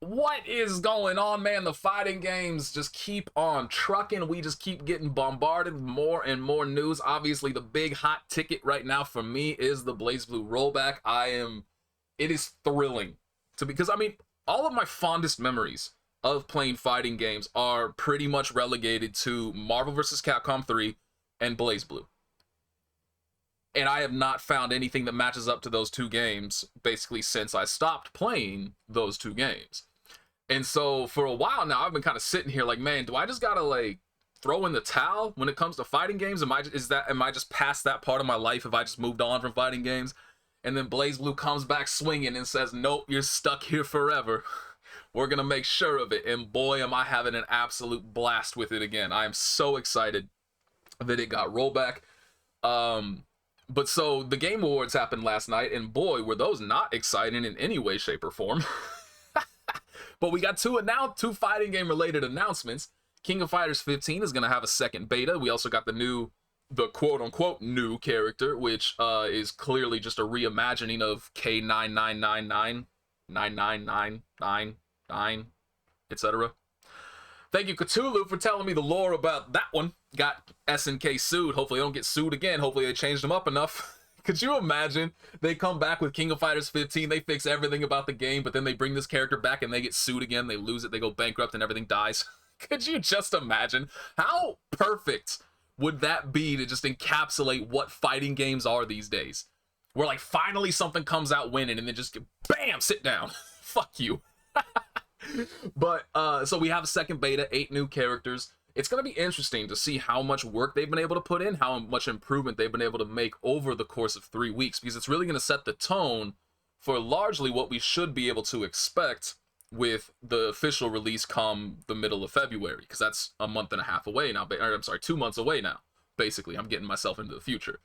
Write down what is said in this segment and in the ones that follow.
What is going on, man? The fighting games just keep on trucking. We just keep getting bombarded with more and more news. Obviously, the big hot ticket right now for me is the Blazblue rollback. It is thrilling because I mean, all of my fondest memories of playing fighting games are pretty much relegated to Marvel vs. Capcom 3 and Blazblue. And I have not found anything that matches up to those two games basically since I stopped playing those two games. And so for a while now, I've been kind of sitting here like, man, do I just gotta like throw in the towel when it comes to fighting games? Am I just past that part of my life if I just moved on from fighting games? And then Blazblue comes back swinging and says, nope, you're stuck here forever. We're gonna make sure of it. And boy, am I having an absolute blast with it again. I am so excited that it got rollback. But so the Game Awards happened last night, and boy, were those not exciting in any way, shape, or form. But we got two fighting game related announcements. King of Fighters 15 is going to have a second beta. We also got the quote unquote new character, which is clearly just a reimagining of K9999, 99999, etc. Thank you, Cthulhu, for telling me the lore about that one. Got SNK sued. Hopefully they don't get sued again. Hopefully they changed them up enough. Could you imagine they come back with King of Fighters 15, they fix everything about the game, but then they bring this character back and they get sued again, they lose it, they go bankrupt, and everything dies? Could you just imagine? How perfect would that be to just encapsulate what fighting games are these days? Where like finally something comes out winning and then just bam, sit down. Fuck you. But so we have a second beta, 8 new characters. It's going to be interesting to see how much work they've been able to put in, how much improvement they've been able to make over the course of 3 weeks, because it's really going to set the tone for largely what we should be able to expect with the official release come the middle of February, because that's a month and a half away now, or I'm sorry, 2 months away now, basically. I'm getting myself into the future.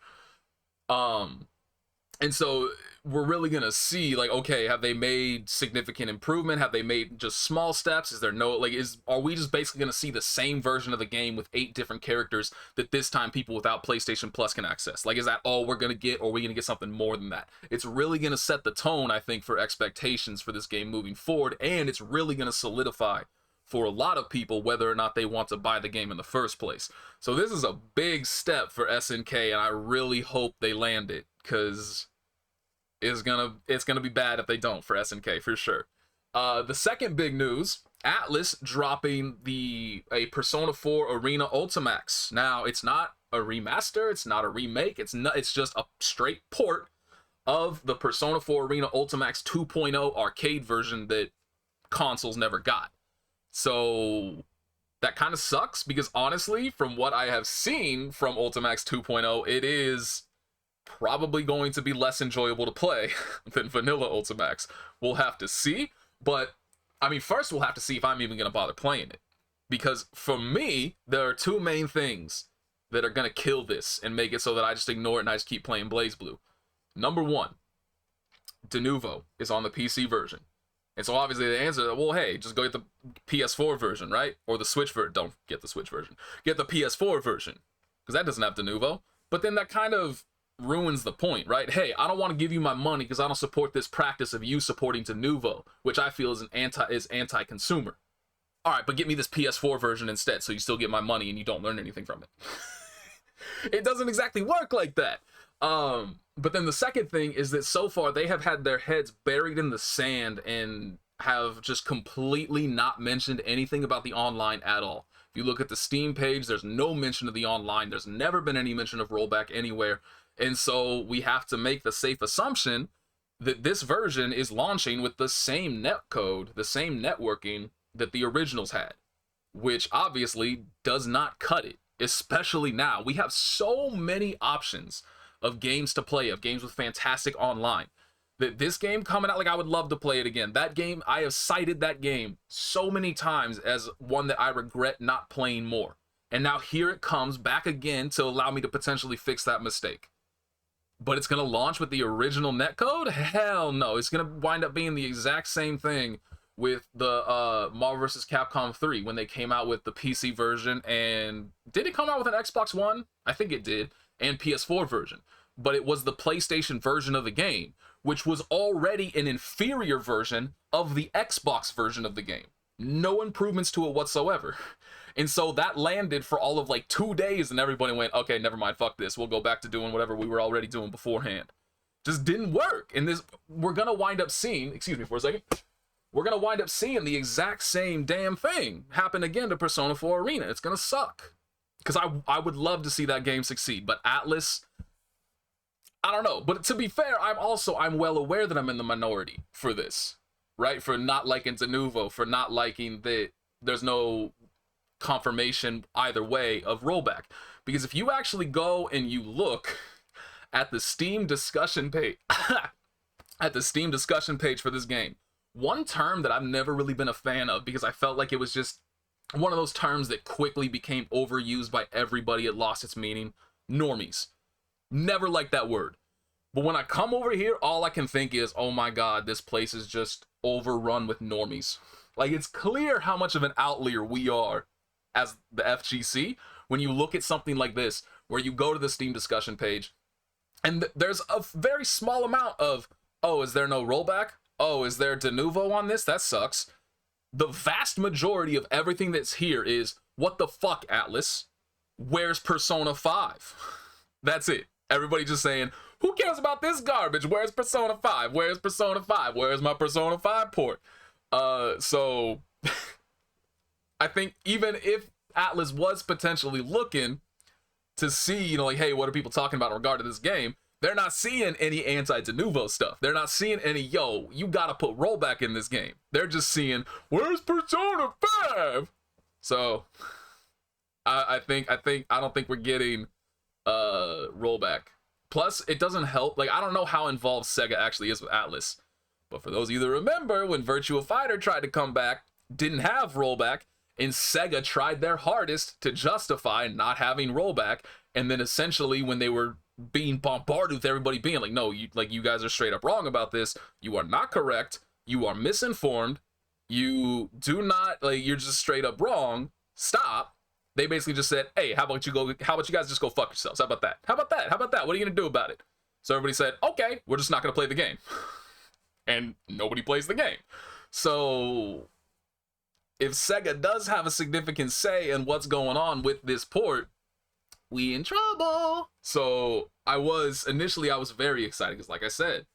And so we're really going to see, like, okay, have they made significant improvement? Have they made just small steps? Is there no, like, are we just basically going to see the same version of the game with 8 different characters that this time people without PlayStation Plus can access? Like, is that all we're going to get, or are we going to get something more than that? It's really going to set the tone, I think, for expectations for this game moving forward, and it's really going to solidify for a lot of people whether or not they want to buy the game in the first place. So this is a big step for SNK, and I really hope they land it, because it's gonna be bad if they don't for SNK, for sure. The second big news, Atlas dropping a Persona 4 Arena Ultimax. Now, it's not a remaster, it's not a remake, it's just a straight port of the Persona 4 Arena Ultimax 2.0 arcade version that consoles never got. So that kind of sucks, because honestly, from what I have seen from Ultimax 2.0, it is probably going to be less enjoyable to play than vanilla Ultimax. We'll have to see, but I mean, first we'll have to see if I'm even going to bother playing it, because for me, there are 2 main things that are going to kill this and make it so that I just ignore it and I just keep playing Blazblue. Number 1, Denuvo is on the PC version. And so obviously the answer, well, hey, just go get the PS4 version, right? Or the Switch version. Don't get the Switch version. Get the PS4 version, because that doesn't have Denuvo. But then that kind of ruins the point, right? Hey, I don't want to give you my money because I don't support this practice of you supporting Denuvo, which I feel is anti-consumer. All right, but get me this PS4 version instead, so you still get my money and you don't learn anything from it. It doesn't exactly work like that. But then the second thing is that so far they have had their heads buried in the sand and have just completely not mentioned anything about the online at all. If you look at the Steam page, there's no mention of the online. There's never been any mention of rollback anywhere. And so we have to make the safe assumption that this version is launching with the same netcode, the same networking that the originals had, which obviously does not cut it, especially now. We have so many options of games to play, of games with fantastic online, that this game coming out, like, I would love to play it again. That game, I have cited that game so many times as one that I regret not playing more. And now here it comes back again to allow me to potentially fix that mistake. But it's going to launch with the original netcode? Hell no. It's going to wind up being the exact same thing with the Marvel vs. Capcom 3 when they came out with the PC version. And did it come out with an Xbox One? I think it did. And PS4 version. But it was the PlayStation version of the game, which was already an inferior version of the Xbox version of the game. No improvements to it whatsoever. And so that landed for all of like 2 days, and everybody went, okay, never mind, fuck this. We'll go back to doing whatever we were already doing beforehand. Just didn't work. And this, we're gonna wind up seeing, excuse me for a second, we're gonna wind up seeing the exact same damn thing happen again to Persona 4 Arena. It's gonna suck. Because I would love to see that game succeed, but Atlas, I don't know. But to be fair, I'm well aware that I'm in the minority for this, right? For not liking Denuvo, for not liking that there's no confirmation either way of rollback. Because if you actually go and you look at the Steam discussion page, at the Steam discussion page for this game, one term that I've never really been a fan of, because I felt like it was just one of those terms that quickly became overused by everybody, it lost its meaning: normies. Never liked that word. But when I come over here, all I can think is, oh my god, this place is just overrun with normies. Like, it's clear how much of an outlier we are as the FGC when you look at something like this, where you go to the Steam discussion page, and there's a very small amount of, oh, is there no rollback? Oh, is there Denuvo on this? That sucks. The vast majority of everything that's here is, what the fuck, Atlas? Where's Persona 5? That's it. Everybody just saying, who cares about this garbage? Where's Persona 5? Where's Persona 5? Where's my Persona 5 port? So I think even if Atlas was potentially looking to see, you know, like, hey, what are people talking about in regard to this game? They're not seeing any anti-Denuvo stuff. They're not seeing any, yo, you gotta put rollback in this game. They're just seeing, where's Persona 5? So I don't think we're getting rollback. Plus, it doesn't help. Like, I don't know how involved Sega actually is with Atlas. But for those of you that remember, when Virtua Fighter tried to come back, didn't have rollback, and Sega tried their hardest to justify not having rollback, and then essentially when they were being bombarded with everybody being like, no, you guys are straight up wrong about this, you are not correct, you are misinformed, you do not, like, you're just straight up wrong, stop. They basically just said, hey, how about you guys just go fuck yourselves? How about that? How about that? How about that? What are you gonna do about it? So everybody said, okay, we're just not gonna play the game. And nobody plays the game. So if Sega does have a significant say in what's going on with this port, we in trouble. So I was very excited, because like I said,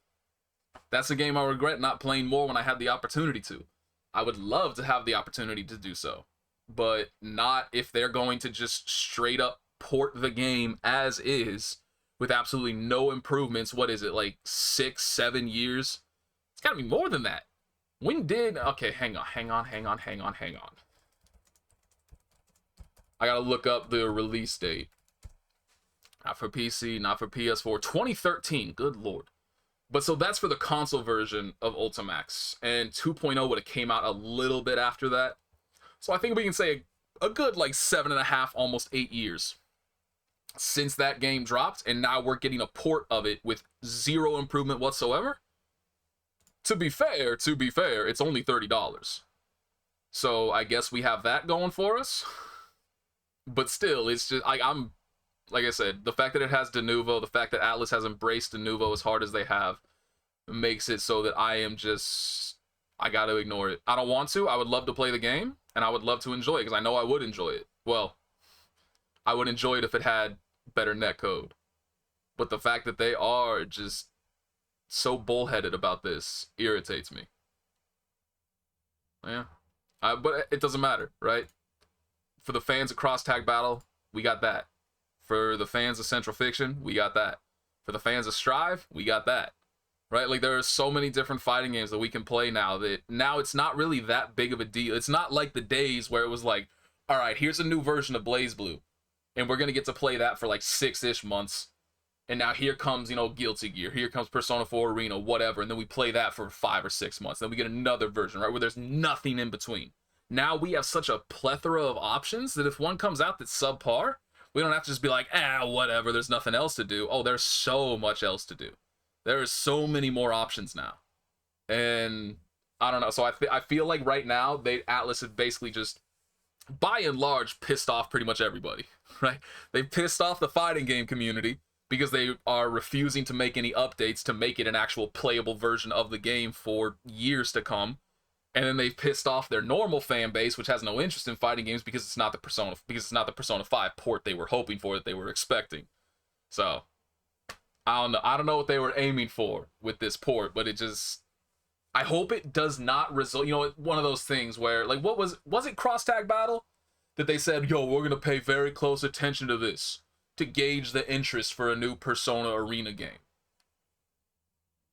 that's a game I regret not playing more when I had the opportunity to. I would love to have the opportunity to do so, but not if they're going to just straight up port the game as is with absolutely no improvements. What is it, like 6-7 years? It's gotta be more than that. When did, okay, hang on. I gotta look up the release date. Not for PC, not for PS4. 2013, good lord. But so that's for the console version of Ultimax, and 2.0 would have came out a little bit after that. So I think we can say a good like 7.5, almost 8 years since that game dropped, and now we're getting a port of it with zero improvement whatsoever. To be fair, it's only $30. So I guess we have that going for us. But still, it's just, like I said, the fact that it has Denuvo, the fact that Atlas has embraced Denuvo as hard as they have, makes it so that I gotta ignore it. I don't want to. I would love to play the game, and I would love to enjoy it, because I know I would enjoy it. Well, I would enjoy it if it had better netcode. But the fact that they are just so bullheaded about this irritates me. Yeah. But it doesn't matter, right? For the fans of Cross Tag Battle, we got that. For the fans of Central Fiction, we got that. For the fans of Strive, we got that. Right? Like, there are so many different fighting games that we can play now that now it's not really that big of a deal. It's not like the days where it was like, all right, here's a new version of Blazblue, and we're going to get to play that for like 6-ish months. And now here comes, you know, Guilty Gear. Here comes Persona 4 Arena, whatever. And then we play that for 5 or 6 months. Then we get another version, right? Where there's nothing in between. Now we have such a plethora of options that if one comes out that's subpar, we don't have to just be like, whatever, there's nothing else to do. Oh, there's so much else to do. There are so many more options now. And I don't know. So I feel like right now, Atlas have basically just, by and large, pissed off pretty much everybody, right? They pissed off the fighting game community, because they are refusing to make any updates to make it an actual playable version of the game for years to come. And then they've pissed off their normal fan base, which has no interest in fighting games because it's not the Persona 5 port they were hoping for, that they were expecting. So I don't know what they were aiming for with this port, but it just, I hope it does not result, one of those things where, like, was it Cross Tag Battle that they said, yo, we're gonna pay very close attention to this to gauge the interest for a new Persona Arena game.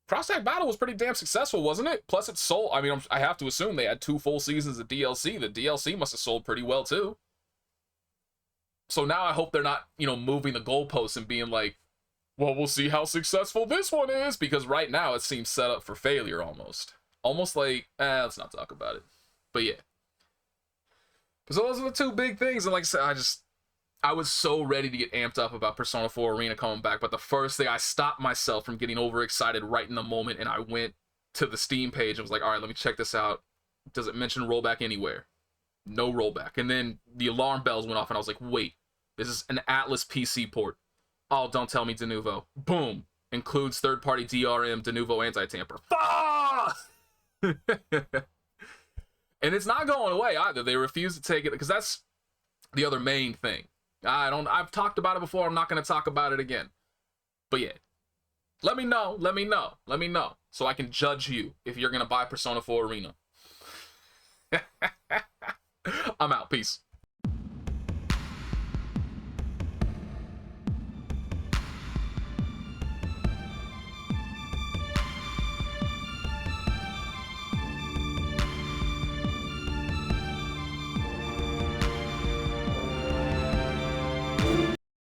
Cross Tag Battle was pretty damn successful, wasn't it? Plus it sold, I mean, I have to assume they had 2 full seasons of DLC. The DLC must have sold pretty well too. So now I hope they're not, moving the goalposts and being like, well, we'll see how successful this one is, because right now it seems set up for failure almost. Almost like, let's not talk about it. But yeah. So those are the 2 big things, and like I said, I was so ready to get amped up about Persona 4 Arena coming back, but the first thing, I stopped myself from getting overexcited right in the moment, and I went to the Steam page and was like, all right, let me check this out. Does it mention rollback anywhere? No rollback. And then the alarm bells went off, and I was like, wait, this is an Atlas PC port. Oh, don't tell me Denuvo. Boom. Includes third-party DRM Denuvo anti-tamper. Ah! And it's not going away either. They refuse to take it, because that's the other main thing. I've talked about it before. I'm not going to talk about it again. But yeah. Let me know. So I can judge you if you're going to buy Persona 4 Arena. I'm out. Peace.